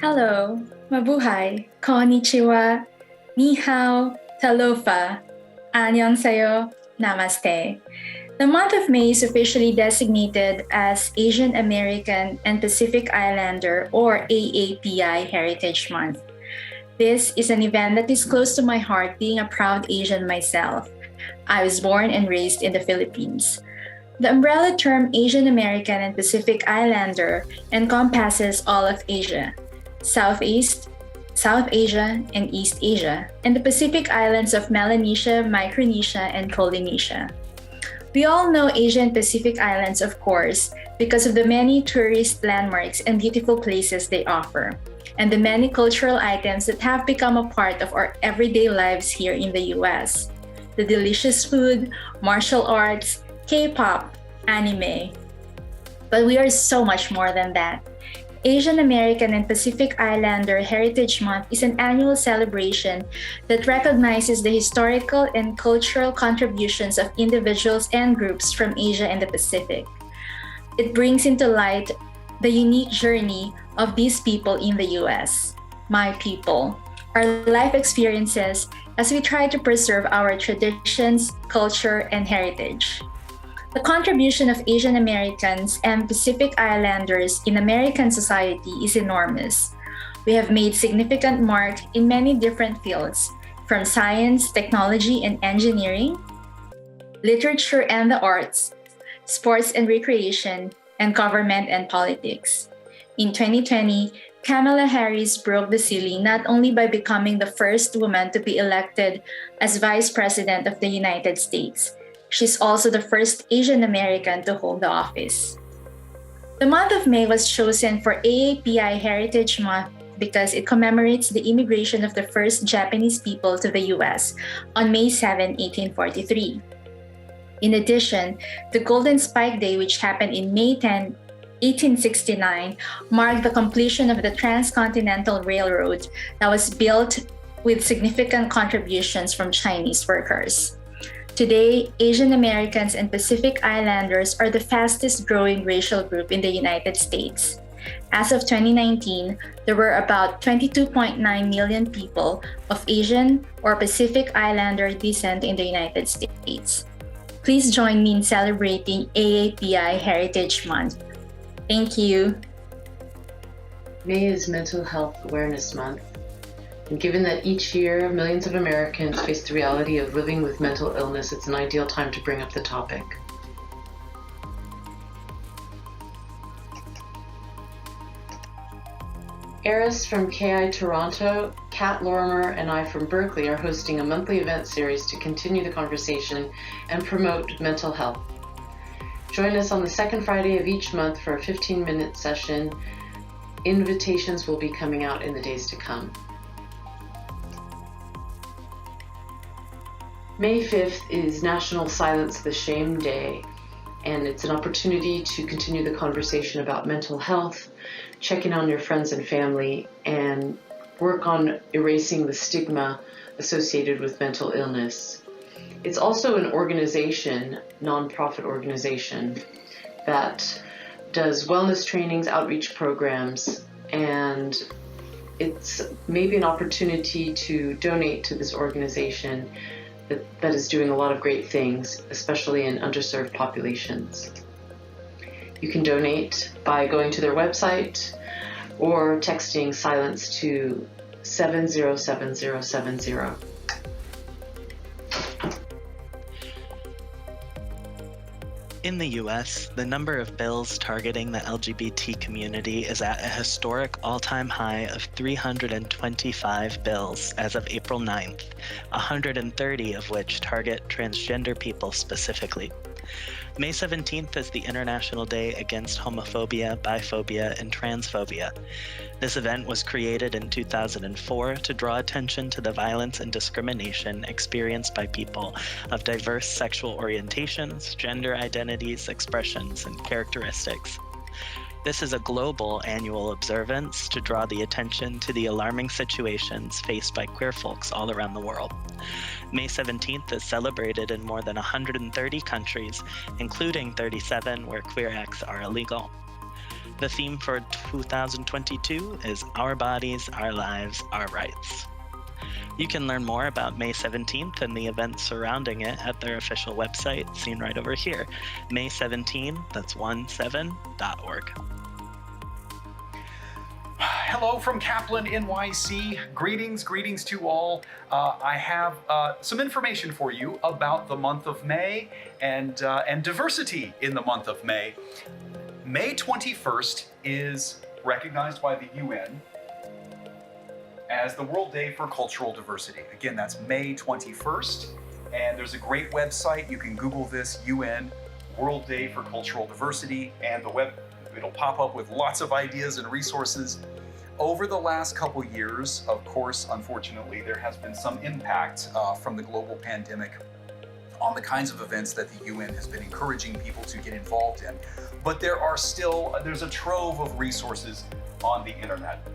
Hello, mabuhay, konnichiwa, ni hao, talofa, annyeonghaseyo, namaste. The month of May is officially designated as Asian American and Pacific Islander or AAPI Heritage Month. This is an event that is close to my heart, being a proud Asian myself. I was born and raised in the Philippines. The umbrella term Asian American and Pacific Islander encompasses all of Asia, Southeast, South Asia, and East Asia, and the Pacific islands of Melanesia, Micronesia, and Polynesia. We all know Asian Pacific Islands, of course, because of the many tourist landmarks and beautiful places they offer, and the many cultural items that have become a part of our everyday lives here in the US. The delicious food, martial arts, K-pop, anime. But we are so much more than that. Asian American and Pacific Islander Heritage Month is an annual celebration that recognizes the historical and cultural contributions of individuals and groups from Asia and the Pacific. It brings into light the unique journey of these people in the US, my people, our life experiences as we try to preserve our traditions, culture, and heritage. The contribution of Asian Americans and Pacific Islanders in American society is enormous. We have made significant mark in many different fields, from science, technology, and engineering, literature and the arts, sports and recreation, and government and politics. In 2020, Kamala Harris broke the ceiling not only by becoming the first woman to be elected as Vice President of the United States, she's also the first Asian American to hold the office. The month of May was chosen for AAPI Heritage Month because it commemorates the immigration of the first Japanese people to the US on May 7, 1843. In addition, the Golden Spike Day, which happened in May 10, 1869, marked the completion of the Transcontinental Railroad that was built with significant contributions from Chinese workers. Today, Asian Americans and Pacific Islanders are the fastest growing racial group in the United States. As of 2019, there were about 22.9 million people of Asian or Pacific Islander descent in the United States. Please join me in celebrating AAPI Heritage Month. Thank you. May is Mental Health Awareness Month. And given that each year millions of Americans face the reality of living with mental illness, it's an ideal time to bring up the topic. Eris from KI Toronto, Kat Lorimer, and I from Berkeley are hosting a monthly event series to continue the conversation and promote mental health. Join us on the second Friday of each month for a 15-minute session. Invitations will be coming out in the days to come. May 5th is National Silence the Shame Day, and it's an opportunity to continue the conversation about mental health, checking on your friends and family, and work on erasing the stigma associated with mental illness. It's also an organization, nonprofit organization, that does wellness trainings, outreach programs, and it's maybe an opportunity to donate to this organization that is doing a lot of great things, especially in underserved populations. You can donate by going to their website or texting silence to 707070. In the US, the number of bills targeting the LGBT community is at a historic all-time high of 325 bills as of April 9th, 130 of which target transgender people specifically. May 17th is the International Day Against Homophobia, Biphobia, and Transphobia. This event was created in 2004 to draw attention to the violence and discrimination experienced by people of diverse sexual orientations, gender identities, expressions, and characteristics. This is a global annual observance to draw the attention to the alarming situations faced by queer folks all around the world. May 17th is celebrated in more than 130 countries, including 37 where queer acts are illegal. The theme for 2022 is Our Bodies, Our Lives, Our Rights. You can learn more about May 17th and the events surrounding it at their official website, seen right over here, May17, that's 17.org. Hello from Kaplan, NYC. Greetings to all. I have some information for you about the month of May and diversity in the month of May. May 21st is recognized by the UN as the World Day for Cultural Diversity. Again, that's May 21st, and there's a great website. You can Google this, UN World Day for Cultural Diversity, and it'll pop up with lots of ideas and resources. Over the last couple years, of course, unfortunately, there has been some impact from the global pandemic on the kinds of events that the UN has been encouraging people to get involved in. But there's a trove of resources on the internet.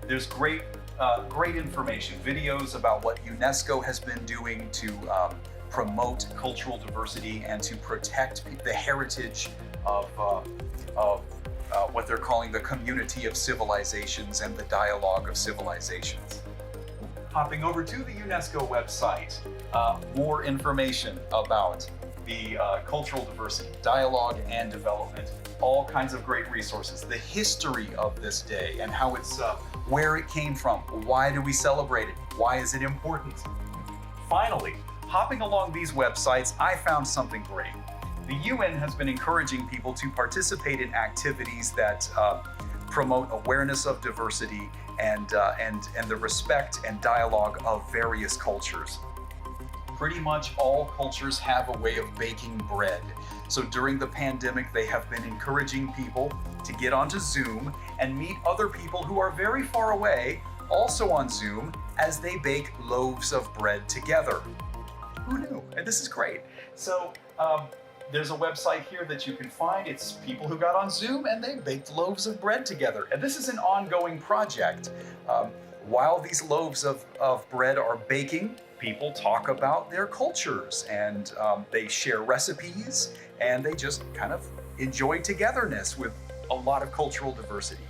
There's great information, videos about what UNESCO has been doing to promote cultural diversity and to protect the heritage of what they're calling the community of civilizations and the dialogue of civilizations. Hopping over to the UNESCO website, more information about the cultural diversity, dialogue and development, all kinds of great resources, the history of this day and how it's, where it came from, why do we celebrate it, why is it important. Finally, hopping along these websites, I found something great. The UN has been encouraging people to participate in activities that promote awareness of diversity and the respect and dialogue of various cultures. Pretty much all cultures have a way of baking bread. So during the pandemic, they have been encouraging people to get onto Zoom and meet other people who are very far away, also on Zoom, as they bake loaves of bread together. Who knew? And this is great. So there's a website here that you can find. It's people who got on Zoom and they baked loaves of bread together. And this is an ongoing project. While these loaves of bread are baking, people talk about their cultures and they share recipes and they just kind of enjoy togetherness with a lot of cultural diversity.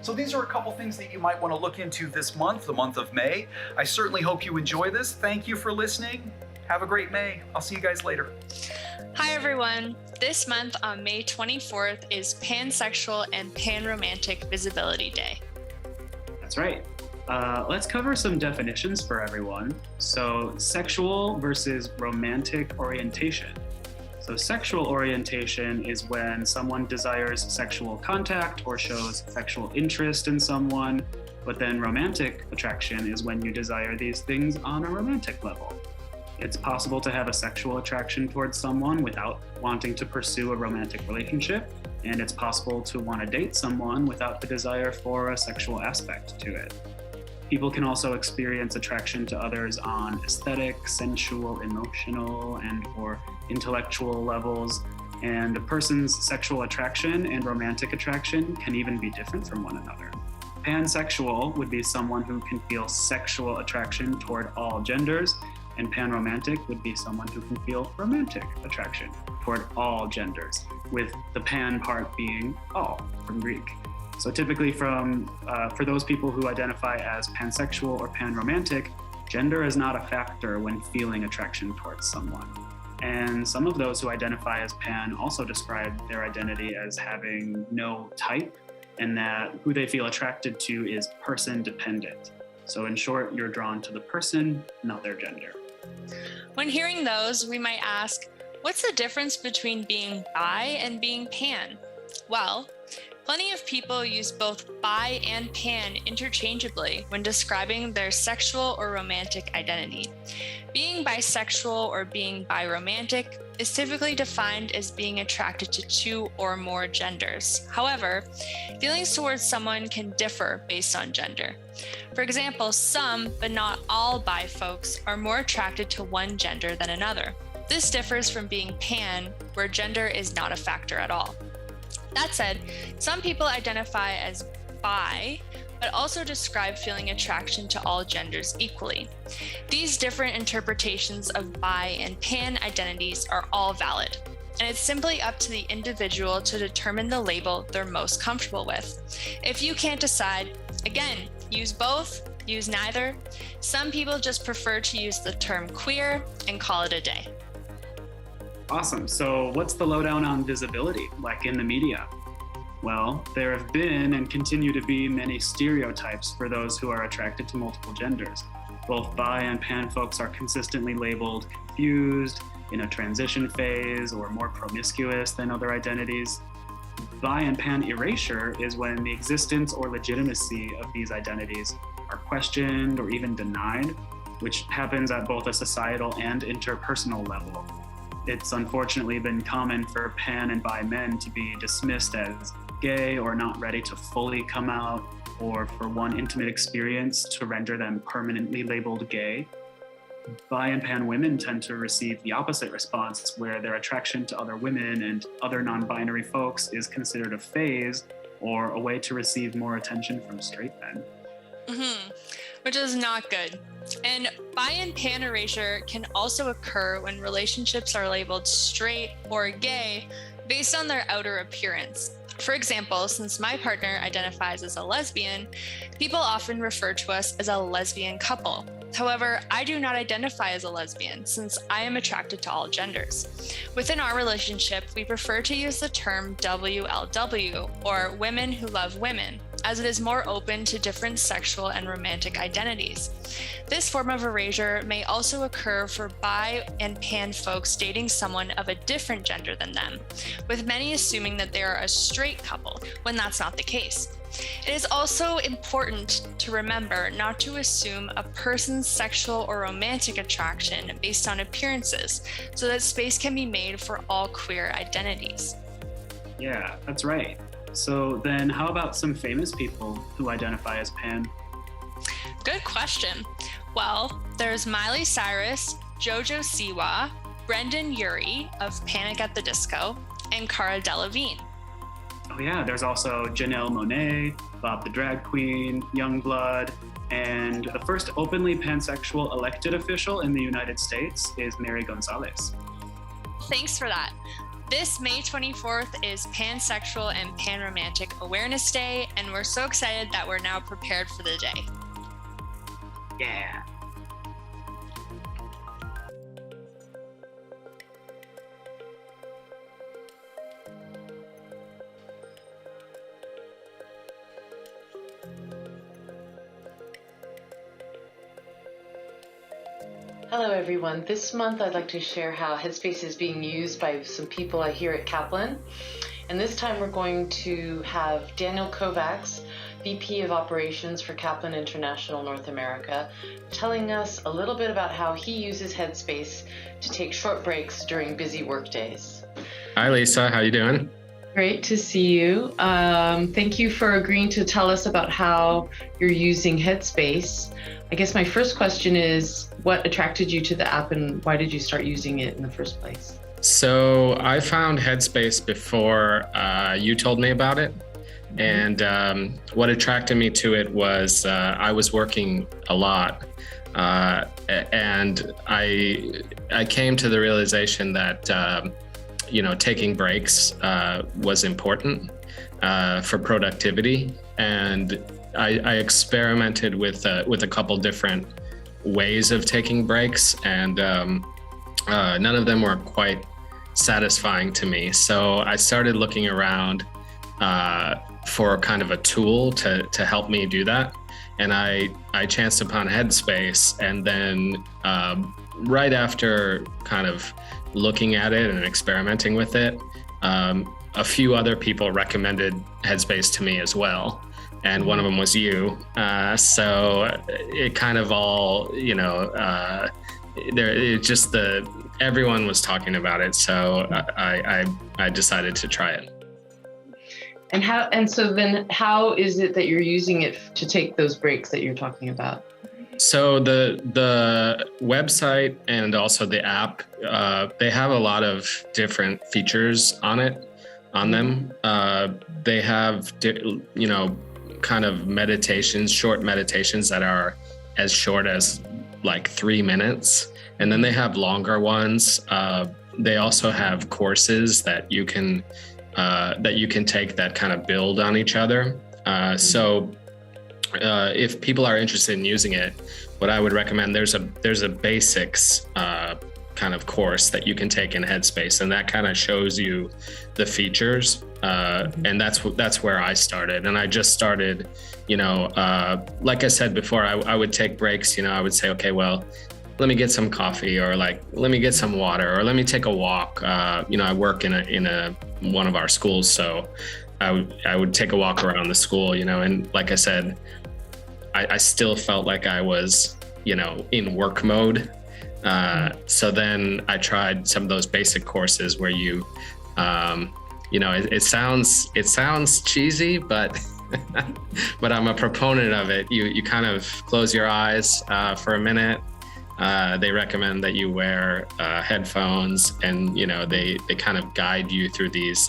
So these are a couple things that you might want to look into this month, the month of May. I certainly hope you enjoy this. Thank you for listening. Have a great May. I'll see you guys later. Hi everyone. This month on May 24th is Pansexual and Panromantic Visibility Day. That's right. Let's cover some definitions for everyone. So sexual versus romantic orientation. So sexual orientation is when someone desires sexual contact or shows sexual interest in someone, but then romantic attraction is when you desire these things on a romantic level. It's possible to have a sexual attraction towards someone without wanting to pursue a romantic relationship, and it's possible to want to date someone without the desire for a sexual aspect to it. People can also experience attraction to others on aesthetic, sensual, emotional, and or intellectual levels, and a person's sexual attraction and romantic attraction can even be different from one another. Pansexual would be someone who can feel sexual attraction toward all genders, and panromantic would be someone who can feel romantic attraction toward all genders, with the pan part being all from Greek. So typically for those people who identify as pansexual or panromantic, gender is not a factor when feeling attraction towards someone. And some of those who identify as pan also describe their identity as having no type, and that who they feel attracted to is person dependent. So in short, you're drawn to the person, not their gender. When hearing those, we might ask, what's the difference between being bi and being pan? Well, plenty of people use both bi and pan interchangeably when describing their sexual or romantic identity. Being bisexual or being biromantic is typically defined as being attracted to two or more genders. However, feelings towards someone can differ based on gender. For example, some, but not all bi folks are more attracted to one gender than another. This differs from being pan, where gender is not a factor at all. That said, some people identify as bi, but also describe feeling attraction to all genders equally. These different interpretations of bi and pan identities are all valid. and it's simply up to the individual to determine the label they're most comfortable with. If you can't decide, again, use both, use neither. Some people just prefer to use the term queer and call it a day. Awesome. So what's the lowdown on visibility, like in the media? Well, there have been and continue to be many stereotypes for those who are attracted to multiple genders. Both bi and pan folks are consistently labeled confused, in a transition phase, or more promiscuous than other identities. Bi and pan erasure is when the existence or legitimacy of these identities are questioned or even denied, which happens at both a societal and interpersonal level. It's unfortunately been common for pan and bi men to be dismissed as gay or not ready to fully come out, or for one intimate experience to render them permanently labeled gay. Bi and pan women tend to receive the opposite response, where their attraction to other women and other non-binary folks is considered a phase or a way to receive more attention from straight men. Which is not good. And bi and pan erasure can also occur when relationships are labeled straight or gay based on their outer appearance. For example, since my partner identifies as a lesbian, people often refer to us as a lesbian couple. However, I do not identify as a lesbian since I am attracted to all genders. Within our relationship, we prefer to use the term WLW, or women who love women, as it is more open to different sexual and romantic identities. This form of erasure may also occur for bi and pan folks dating someone of a different gender than them, with many assuming that they are a straight couple, when that's not the case. It is also important to remember not to assume a person's sexual or romantic attraction based on appearances, so that space can be made for all queer identities. Yeah, that's right. So then how about some famous people who identify as pan? Good question. Well, there's Miley Cyrus, Jojo Siwa, Brendan Urie of Panic at the Disco, and Cara Delevingne. Oh yeah, there's also Janelle Monáe, Bob the Drag Queen, Youngblood, and the first openly pansexual elected official in the United States is Mary Gonzalez. Thanks for that. This May 24th is Pansexual and Panromantic Awareness Day, and we're so excited that we're now prepared for the day. Yeah. Hello everyone. This month I'd like to share how Headspace is being used by some people I hear at Kaplan. And this time we're going to have Daniel Kovacs, VP of Operations for Kaplan International North America, telling us a little bit about how he uses Headspace to take short breaks during busy work days. Hi Lisa, how you doing? Great to see you. Thank you for agreeing to tell us about how you're using Headspace. I guess my first question is, what attracted you to the app and why did you start using it in the first place? So I found Headspace before you told me about it. And what attracted me to it was I was working a lot. And I came to the realization that, taking breaks was important for productivity. And I experimented with a couple different ways of taking breaks, and none of them were quite satisfying to me. So I started looking around for kind of a tool to help me do that. And I chanced upon Headspace, and then right after kind of looking at it and experimenting with it, a few other people recommended Headspace to me as well. And one of them was you. So it kind of all, everyone was talking about it. So I decided to try it. And so then how is it that you're using it to take those breaks that you're talking about? So the website and also the app, they have a lot of different features on them. They have, kind of meditations, short meditations that are as short as like 3 minutes. And then they have longer ones they also have courses that you can take that kind of build on each other. So if people are interested in using it, what I would recommend, there's a basics kind of course that you can take in Headspace, and that kind of shows you the features. And that's where I started. And I just started, like I said before, I would take breaks. I would say, okay, well, let me get some coffee, or like, let me get some water, or let me take a walk. I work in one of our schools, so I would take a walk around the school, and like I said, I still felt like I was, in work mode. So then I tried some of those basic courses where you, it sounds cheesy, but but I'm a proponent of it. You kind of close your eyes for a minute. They recommend that you wear headphones, and they kind of guide you through these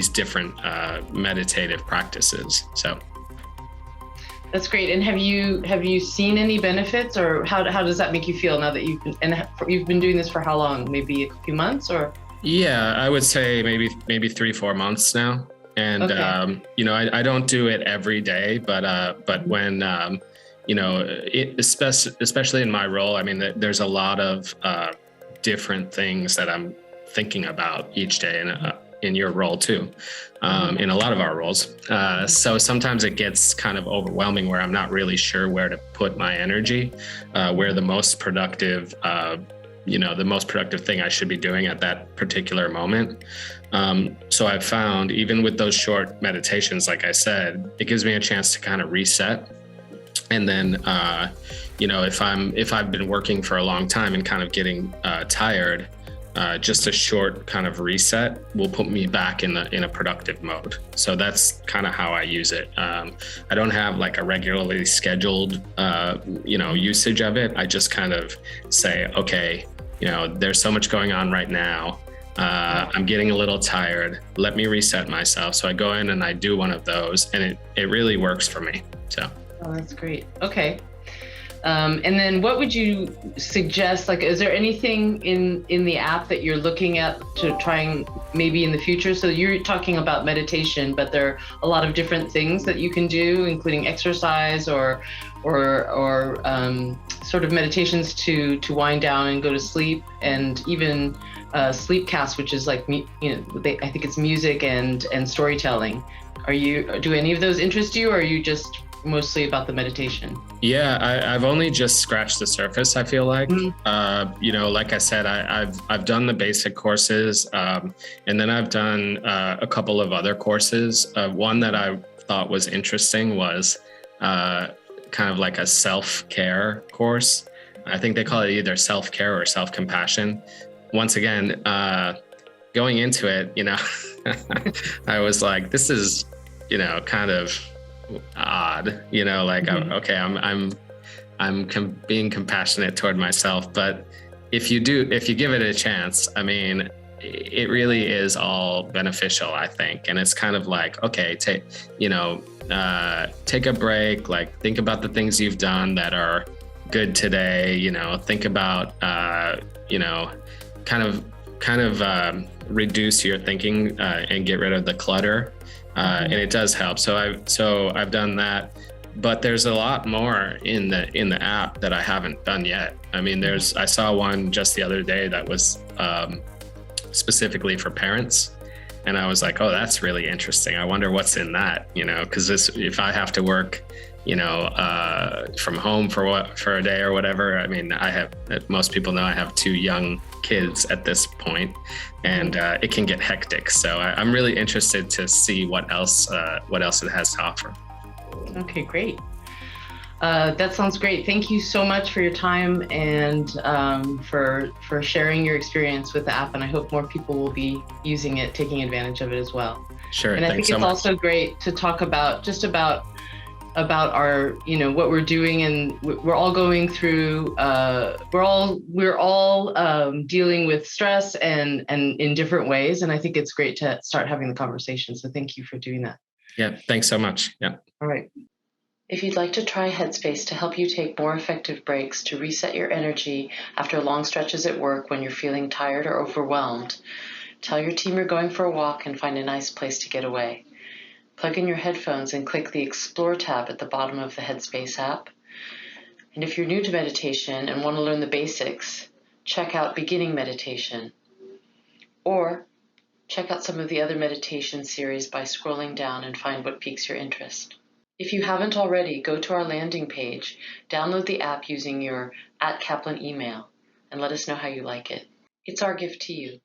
different meditative practices. So that's great. And have you seen any benefits, or how does that make you feel now that you've been doing this for how long? Maybe a few months, or? Yeah, I would say maybe 3-4 months now. And okay. I don't do it every day, but when especially in my role, I mean, there's a lot of different things that I'm thinking about each day, and in your role too, in a lot of our roles. So sometimes it gets kind of overwhelming, where I'm not really sure where to put my energy, where the most productive thing I should be doing at that particular moment. So I've found, even with those short meditations, like I said, it gives me a chance to kind of reset. And then, if I've been working for a long time and kind of getting tired, just a short kind of reset will put me back in a productive mode. So that's kind of how I use it. I don't have like a regularly scheduled, usage of it. I just kind of say, okay, there's so much going on right now. I'm getting a little tired. Let me reset myself. So I go in and I do one of those, and it really works for me. So. Oh, that's great. Okay. And then what would you suggest? Like, is there anything in the app that you're looking at to trying maybe in the future? So you're talking about meditation, but there are a lot of different things that you can do, including exercise or sort of meditations to wind down and go to sleep, and even sleepcast, which is like, I think it's music and storytelling. Do any of those interest you, or are you just mostly about the meditation? Yeah, I've only just scratched the surface, I feel like. Like I said, I've done the basic courses, and then I've done a couple of other courses. One that I thought was interesting was kind of like a self-care course. I think they call it either self-care or self-compassion. Once again, going into it, I was like, this is, kind of odd, I'm being compassionate toward myself. But if you give it a chance, I mean, it really is all beneficial, I think. And it's kind of like, okay, take a break, like think about the things you've done that are good today, think about, kind of reduce your thinking and get rid of the clutter. And it does help. So I've done that, but there's a lot more in the app that I haven't done yet. I mean, I saw one just the other day that was specifically for parents, and I was like, oh, that's really interesting. I wonder what's in that, because if I have to work, from home for a day or whatever. I mean, most people know I have 2 young kids at this point, and it can get hectic. So I'm really interested to see what else it has to offer. Okay, great. That sounds great. Thank you so much for your time and for sharing your experience with the app. And I hope more people will be using it, taking advantage of it as well. Sure. And I think it's also great to talk about our, what we're doing, and we're all going through, we're all dealing with stress and in different ways. And I think it's great to start having the conversation. So thank you for doing that. Yeah. Thanks so much. Yeah. All right. If you'd like to try Headspace to help you take more effective breaks to reset your energy after long stretches at work when you're feeling tired or overwhelmed, tell your team you're going for a walk and find a nice place to get away. Plug in your headphones and click the Explore tab at the bottom of the Headspace app. And if you're new to meditation and want to learn the basics, check out Beginning Meditation. Or check out some of the other meditation series by scrolling down and find what piques your interest. If you haven't already, go to our landing page, download the app using your @Kaplan email, and let us know how you like it. It's our gift to you.